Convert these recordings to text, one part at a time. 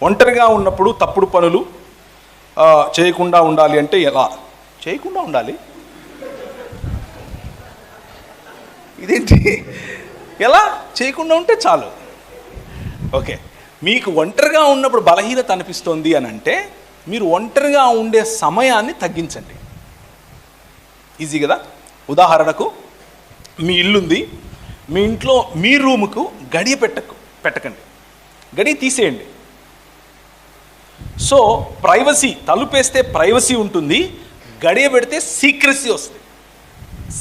ఒంటరిగా ఉన్నప్పుడు తప్పుడు పనులు చేయకుండా ఉండాలి అంటే ఎలా చేయకుండా ఉండాలి? ఇదేంటి? ఎలా చేయకుండా ఉంటే చాలు. ఓకే, మీకు ఒంటరిగా ఉన్నప్పుడు బలహీనత అనిపిస్తోంది అని అంటే మీరు ఒంటరిగా ఉండే సమయాన్ని తగ్గించండి. ఈజీ కదా. ఉదాహరణకు మీ ఇల్లుంది, మీ ఇంట్లో మీ రూముకు గడియ పెట్టకండి, గడియ తీసేయండి. సో ప్రైవసీ, తలుపేస్తే ప్రైవసీ ఉంటుంది, గడియ పెడితే సీక్రసీ వస్తుంది.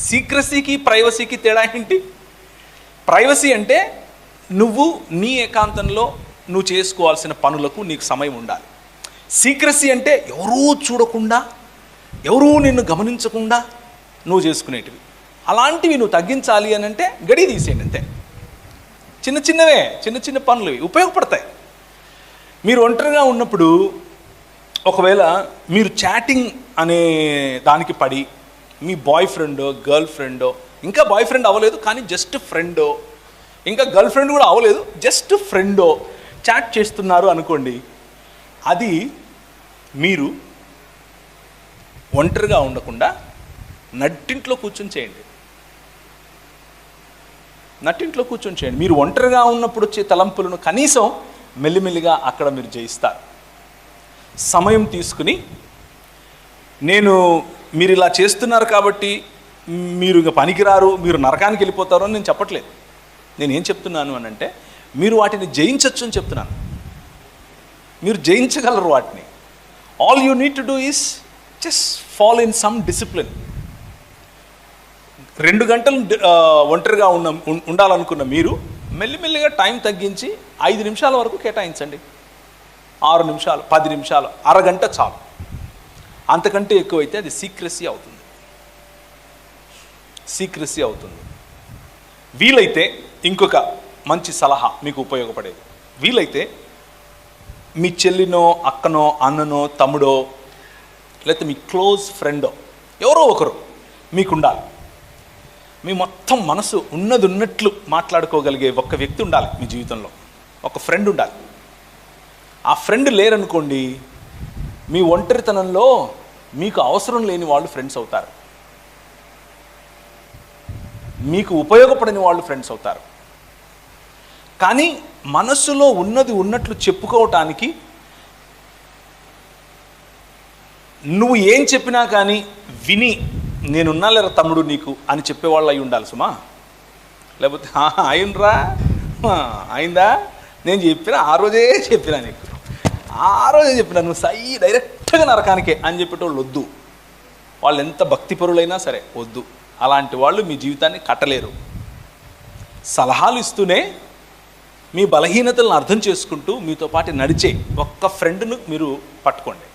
సీక్రసీకి ప్రైవసీకి తేడా ఏంటి? ప్రైవసీ అంటే నువ్వు నీ ఏకాంతంలో నువ్వు చేసుకోవాల్సిన పనులకు నీకు సమయం ఉండాలి. సీక్రసీ అంటే ఎవరూ చూడకుండా, ఎవరూ నిన్ను గమనించకుండా నువ్వు చేసుకునేటివి. అలాంటివి నువ్వు తగ్గించాలి అని అంటే గడియ తీసేయండి అంతే. చిన్న చిన్న పనులు ఉపయోగపడతాయి. మీరు ఒంటరిగా ఉన్నప్పుడు ఒకవేళ మీరు చాటింగ్ అనే దానికి పడి మీ బాయ్ ఫ్రెండో గర్ల్ ఫ్రెండో, ఇంకా బాయ్ ఫ్రెండ్ అవ్వలేదు కానీ జస్ట్ ఫ్రెండో, ఇంకా గర్ల్ ఫ్రెండ్ కూడా అవ్వలేదు జస్ట్ ఫ్రెండో చాట్ చేస్తున్నారు అనుకోండి, అది మీరు ఒంటరిగా ఉండకుండా నట్టింట్లో కూర్చొని చేయండి. నట్టింట్లో కూర్చొని చేయండి. మీరు ఒంటరిగా ఉన్నప్పుడు వచ్చే తలంపులను కనీసం మెల్లిమెల్లిగా అక్కడ మీరు జయిస్తారు. సమయం తీసుకుని, మీరు ఇలా చేస్తున్నారు కాబట్టి మీరు ఇక పనికిరారు, మీరు నరకానికి వెళ్ళిపోతారు అని నేను చెప్పట్లేదు. నేను ఏం చెప్తున్నాను అని అంటే మీరు వాటిని జయించవచ్చు అని చెప్తున్నాను. మీరు జయించగలరు వాటిని. All you need to do is just follow in some discipline. 2 గంటలు ఒంటరిగా ఉండాలనుకున్న మీరు మెల్లిమెల్లిగా టైం తగ్గించి 5 నిమిషాల వరకు కేటాయించండి. 6 నిమిషాలు, 10 నిమిషాలు, అరగంట చాలు. అంతకంటే ఎక్కువైతే అది సీక్రసీ అవుతుంది. సీక్రసీ అవుతుంది. వీలైతే ఇంకొక మంచి సలహా మీకు ఉపయోగపడేది, వీలైతే మీ చెల్లినో అక్కనో అన్ననో తమ్ముడో లేకపోతే మీ క్లోజ్ ఫ్రెండో ఎవరో ఒకరు మీకుండాలి. మీ మొత్తం మనసు ఉన్నట్లు మాట్లాడుకోగలిగే ఒక వ్యక్తి ఉండాలి మీ జీవితంలో. ఒక ఫ్రెండ్ ఉండాలి. ఆ ఫ్రెండ్ లేరనుకోండి, మీ ఒంటరితనంలో మీకు అవసరం లేని వాళ్ళు ఫ్రెండ్స్ అవుతారు, మీకు ఉపయోగపడని వాళ్ళు ఫ్రెండ్స్ అవుతారు. కానీ మనస్సులో ఉన్నది ఉన్నట్లు చెప్పుకోవటానికి నువ్వు ఏం చెప్పినా కానీ విని నేనున్నా లేరా తమ్ముడు నీకు అని చెప్పేవాళ్ళు అయి ఉండాలి సుమా. లేకపోతే అయిండ్రా, అయిందా, నేను చెప్పిన ఆ రోజే చెప్పినా, నీకు ఆ రోజే చెప్పినా, నువ్వు డైరెక్ట్గా నరకానికే అని చెప్పేటోళ్ళు వద్దు. వాళ్ళు ఎంత భక్తిపరులైనా సరే వద్దు. అలాంటి వాళ్ళు మీ జీవితాన్ని కట్టలేరు. సలహాలు ఇస్తూనే మీ బలహీనతలను అర్థం చేసుకుంటూ మీతో పాటు నడిచే ఒక్క ఫ్రెండ్ను మీరు పట్టుకోండి.